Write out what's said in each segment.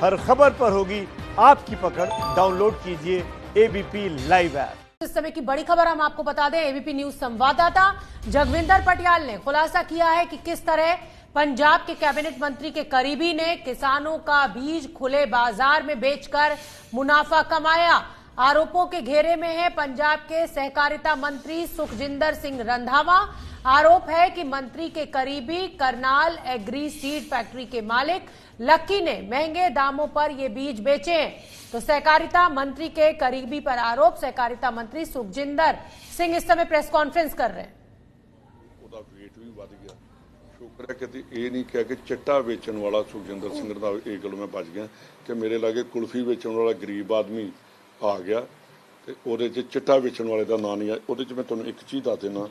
हर खबर पर होगी आपकी पकड़। डाउनलोड कीजिए एबीपी लाइव ऐप। इस समय की बड़ी खबर हम आपको बता दें, एबीपी न्यूज संवाददाता जगविंदर पटियाल ने खुलासा किया है कि किस तरह पंजाब के कैबिनेट मंत्री के करीबी ने किसानों का बीज खुले बाजार में बेचकर मुनाफा कमाया। आरोपों के घेरे में है पंजाब के सहकारिता मंत्री सुखजिंदर सिंह रंधावा। आरोप है कि मंत्री के करीबी करनाल एग्री सीड फैक्ट्री के मालिक लक्की ने महंगे दामों पर ये बीज बेचे हैं। तो सहकारिता मंत्री के करीबी पर आरोप। सहकारिता मंत्री सुखजिंदर सिंह इस समय प्रेस कॉन्फ्रेंस कर रहे हैं। शुक्र है कि ये नहीं कह के चिट्टा वेचन वाला सुखजिंदर सिंह रंधावा एक गल मैं बच गया कि मेरे लागे कुल्फी वेचन वाला गरीब आदमी आ गया ते ओहदे च चिट्टा वेचन वाले का नाम नहीं आया। ओहदे च मैं तुहानूं एक चीज़ दस देना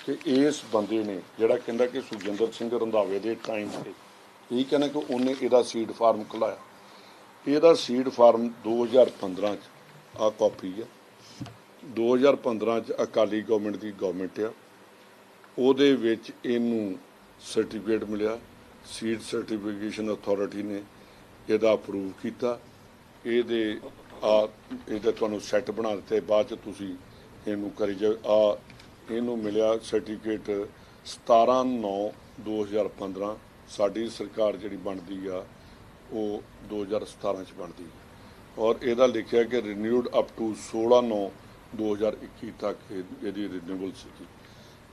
कि इस बंदे ने जिहड़ा कहंदा कि सुखजिंदर सिंह रंधावे दे टाइम से यही कहना कि उन्हें इहदा सीड फार्म खुलाया। इहदा सीड फार्म 2015 आ कॉपी है। 2015 अकाली गवर्नमेंट की गवर्नमेंट आ, ਉਹਦੇ ਵਿੱਚ ਇਹਨੂੰ ਸਰਟੀਫਿਕੇਟ ਮਿਲਿਆ। ਸੀਡ ਸਰਟੀਫਿਕੇਸ਼ਨ ਅਥਾਰਟੀ ਨੇ ਇਹਦਾ ਅਪਰੂਵ ਕੀਤਾ। ਇਹਦੇ ਤੁਹਾਨੂੰ ਸੈੱਟ ਬਣਾ ਦਿੱਤੇ। ਬਾਅਦ 'ਚ ਤੁਸੀਂ ਇਹਨੂੰ ਕਰੀ ਜਾਓ। ਇਹਨੂੰ ਮਿਲਿਆ ਸਰਟੀਫਿਕੇਟ 17/9/2015। ਸਾਡੀ ਸਰਕਾਰ ਜਿਹੜੀ ਬਣਦੀ ਆ ਉਹ 2017 'ਚ ਬਣਦੀ ਹੈ ਔਰ ਇਹਦਾ ਲਿਖਿਆ ਕਿ ਰਿਨਿਊਡ ਅਪ ਟੂ 16/9/2021 ਤੱਕ ਇਹਦੀ ਰਿਨਿਊਬਲ ਸੀ।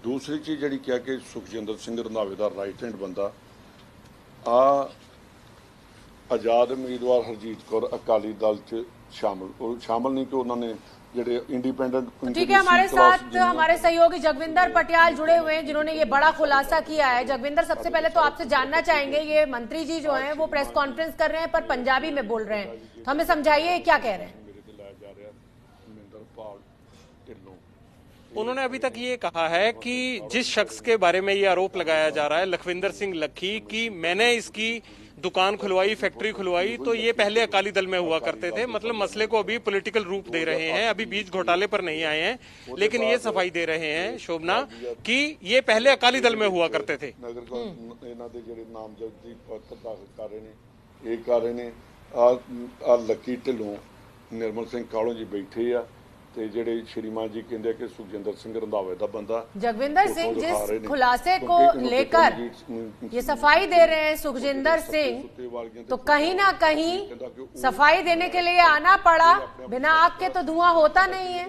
दूसरी चीज़ जी क्या कि सुखजिंदर सिंह रंधावे का राइट हैंड बंदा आज़ाद उम्मीदवार हरजीत कौर अकाली दल च शामिल नहीं कि उन्होंने जेडे इंडिपेंडेंट। ठीक है, हमारे साथ हमारे सहयोगी जगविंदर पटियाल जुड़े हुए हैं जिन्होंने ये बड़ा खुलासा किया है। जगविंदर, सबसे पहले तो आपसे जानना चाहेंगे, ये मंत्री जी जो हैं वो प्रेस कॉन्फ्रेंस कर रहे हैं पर पंजाबी में बोल रहे हैं, तो हमें समझाइए क्या कह रहे हैं। उन्होंने अभी तक ये कहा है कि जिस शख्स के बारे में ये आरोप लगाया जा रहा है लखविंदर सिंह लक्की कि मैंने इसकी दुकान खुलवाई, फैक्ट्री खुलवाई, तो ये पहले अकाली दल में हुआ करते थे। मतलब मसले को अभी पॉलिटिकल रूप दे रहे हैं, अभी बीज घोटाले पर नहीं आए हैं, लेकिन ये सफाई दे रहे हैं शोभना कि ये पहले अकाली दल में हुआ करते थे। लक्की ढिल्लों निर्मल सिंह कालों जी बैठे आ ते जेडे श्रीमान जी कहते कि सुखजिंदर सिंह रंधावे का बंदा। जगविंदर सिंह जिस खुलासे को लेकर ये सफाई दे रहे हैं सुखजिंदर सिंह, तो कहीं ना कहीं सफाई देने के लिए आना पड़ा। बिना आग के तो धुआं होता नहीं है।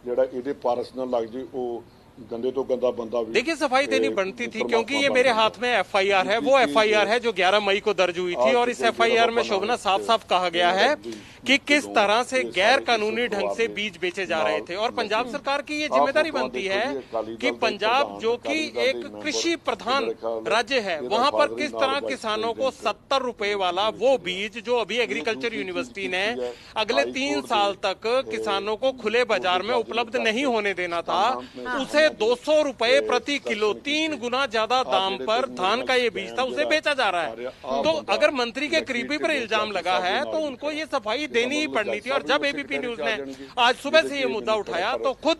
जेड़ा इहदे पारस ना लग जाए वो गंदे तो गंदा बंदा भी। देखिए, सफाई देनी बनती थी क्योंकि ये मेरे हाथ में एफआईआर है, वो एफआईआर है जो 11 मई को दर्ज हुई थी और इस एफआईआर में शोभना साफ साफ कहा गया है कि किस तरह से गैर कानूनी ढंग से बीज बेचे जा रहे थे। और पंजाब सरकार की ये जिम्मेदारी बनती है कि पंजाब जो कि एक कृषि प्रधान राज्य है, वहां पर किस तरह किसानों को 70 रुपए वाला वो बीज जो अभी एग्रीकल्चर यूनिवर्सिटी ने अगले 3 साल तक किसानों को खुले बाजार में उपलब्ध नहीं होने देना था, उसे 200 रुपए प्रति किलो 3 गुना ज्यादा दाम पर धान का ये बीज था, उसे बेचा जा रहा है। तो अगर मंत्री के करीबी पर इल्जाम लगा है तो उनको ये सफाई देनी ही पड़नी थी। और जब एबीपी न्यूज ने आज सुबह से ये मुद्दा उठाया तो खुद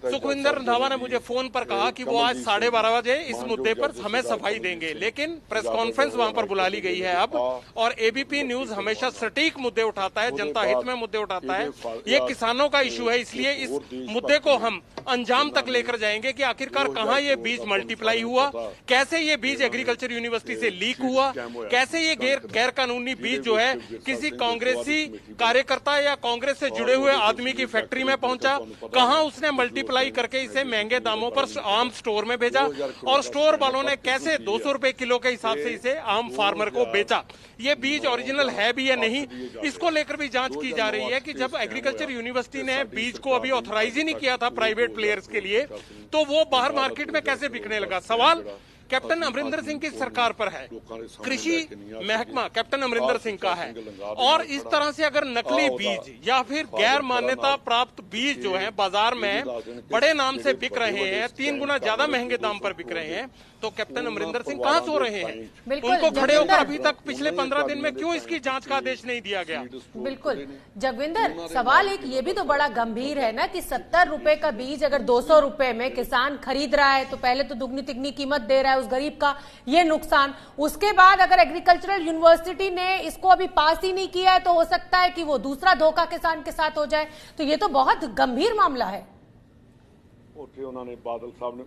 सुखविंदर रंधावा ने मुझे फोन पर कहा कि वो आज 12:30 बजे इस मुद्दे पर हमें सफाई देंगे, लेकिन प्रेस कॉन्फ्रेंस वहां पर बुला ली गई है अब। और एबीपी न्यूज हमेशा सटीक मुद्दे उठाता है, जनता हित में मुद्दे उठाता है। ये किसानों का इशू है, इसलिए इस मुद्दे को हम अंजाम तक लेकर जाएंगे कि आखिरकार कहां ये बीज मल्टीप्लाई हुआ, कैसे ये बीज एग्रीकल्चर यूनिवर्सिटी से लीक हुआ, कैसे ये गैर कानूनी बीज जो है किसी कांग्रेसी कार्यकर्ता या कांग्रेस से जुड़े हुए आदमी की फैक्ट्री में पहुंचा, कहां उसने मल्टीप्लाई करके इसे महंगे दामों पर आम स्टोर में भेजा और स्टोर वालों ने कैसे 200 रुपए किलो के हिसाब से इसे आम फार्मर को बेचा। ये बीज ओरिजिनल है भी या नहीं, इसको लेकर भी जांच की जा रही है कि जब एग्रीकल्चर यूनिवर्सिटी ने बीज को अभी ऑथराइज ही नहीं किया था प्राइवेट प्लेयर्स के लिए, तो वो बाहर मार्केट में कैसे बिकने लगा। सवाल कैप्टन अमरिंदर सिंह की सरकार पर है, कृषि महकमा कैप्टन अमरिंदर सिंह का है। और इस तरह से अगर नकली बीज या फिर गैर मान्यता प्राप्त बीज जो है बाजार में बड़े नाम से बिक रहे हैं, 3 गुना ज्यादा महंगे दाम पर बिक रहे हैं, तो कैप्टन अमरिंदर सिंह कहां सो रहे हैं? उनको खड़े होकर अभी तक पिछले 15 दिन में क्यों इसकी जांच का आदेश नहीं दिया गया? बिल्कुल जगविंदर, सवाल एक ये भी तो बड़ा गंभीर है ना कि 70 रुपए का बीज अगर 200 रुपए में किसान खरीद रहा है तो पहले तो दुगनी तिगनी कीमत दे रहा है उस गरीब का ये नुकसान। उसके बाद अगर एग्रीकल्चरल यूनिवर्सिटी ने इसको अभी पास ही नहीं किया है तो हो सकता है कि वो दूसरा धोखा किसान के साथ हो जाए। तो ये तो बहुत गंभीर मामला है। उन्होंने बादल साहब ने,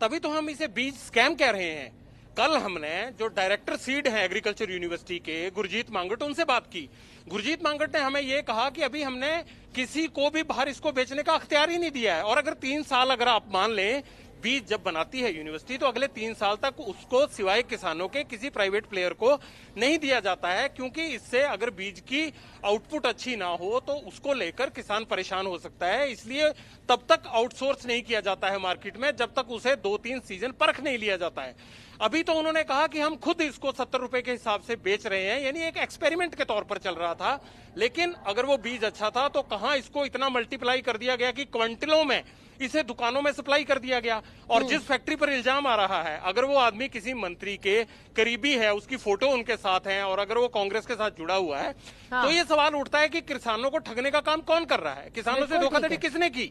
तभी तो हम इसे बीज स्कैम कह रहे हैं। कल हमने जो डायरेक्टर सीड है एग्रीकल्चर यूनिवर्सिटी के गुरजीत मांगट, उनसे बात की। गुरजीत मांगट ने हमें ये कहा कि अभी हमने किसी को भी बाहर इसको बेचने का अख्तियार ही नहीं दिया है, और अगर 3 साल अगर आप मान लें बीज जब बनाती है यूनिवर्सिटी तो अगले 3 साल तक उसको सिवाय किसानों के किसी प्राइवेट प्लेयर को नहीं दिया जाता है, क्योंकि इससे अगर बीज की आउटपुट अच्छी ना हो तो उसको लेकर किसान परेशान हो सकता है। इसलिए तब तक आउटसोर्स नहीं किया जाता है मार्केट में जब तक उसे 2-3 सीजन परख नहीं लिया जाता है। अभी तो उन्होंने कहा कि हम खुद इसको 70 रुपए के हिसाब से बेच रहे हैं, यानी एक एक्सपेरिमेंट के तौर पर चल रहा था। लेकिन अगर वो बीज अच्छा था तो कहां इसको इतना मल्टीप्लाई कर दिया गया कि क्विंटलों में इसे दुकानों में सप्लाई कर दिया गया। और जिस फैक्ट्री पर इल्जाम आ रहा है, अगर वो आदमी किसी मंत्री के करीबी है, उसकी फोटो उनके साथ है और अगर वो कांग्रेस के साथ जुड़ा हुआ है, तो ये सवाल उठता है कि किसानों को ठगने का काम कौन कर रहा है, किसानों से धोखाधड़ी किसने की।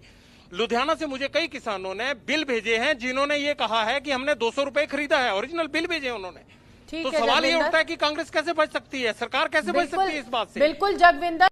लुधियाना से मुझे कई किसानों ने बिल भेजे हैं जिन्होंने ये कहा है कि हमने 200 रुपए खरीदा है, ओरिजिनल बिल भेजे उन्होंने। तो सवाल ये उठता है कि कांग्रेस कैसे बच सकती है, सरकार कैसे बच सकती है इस बात से। बिल्कुल जगविंदर।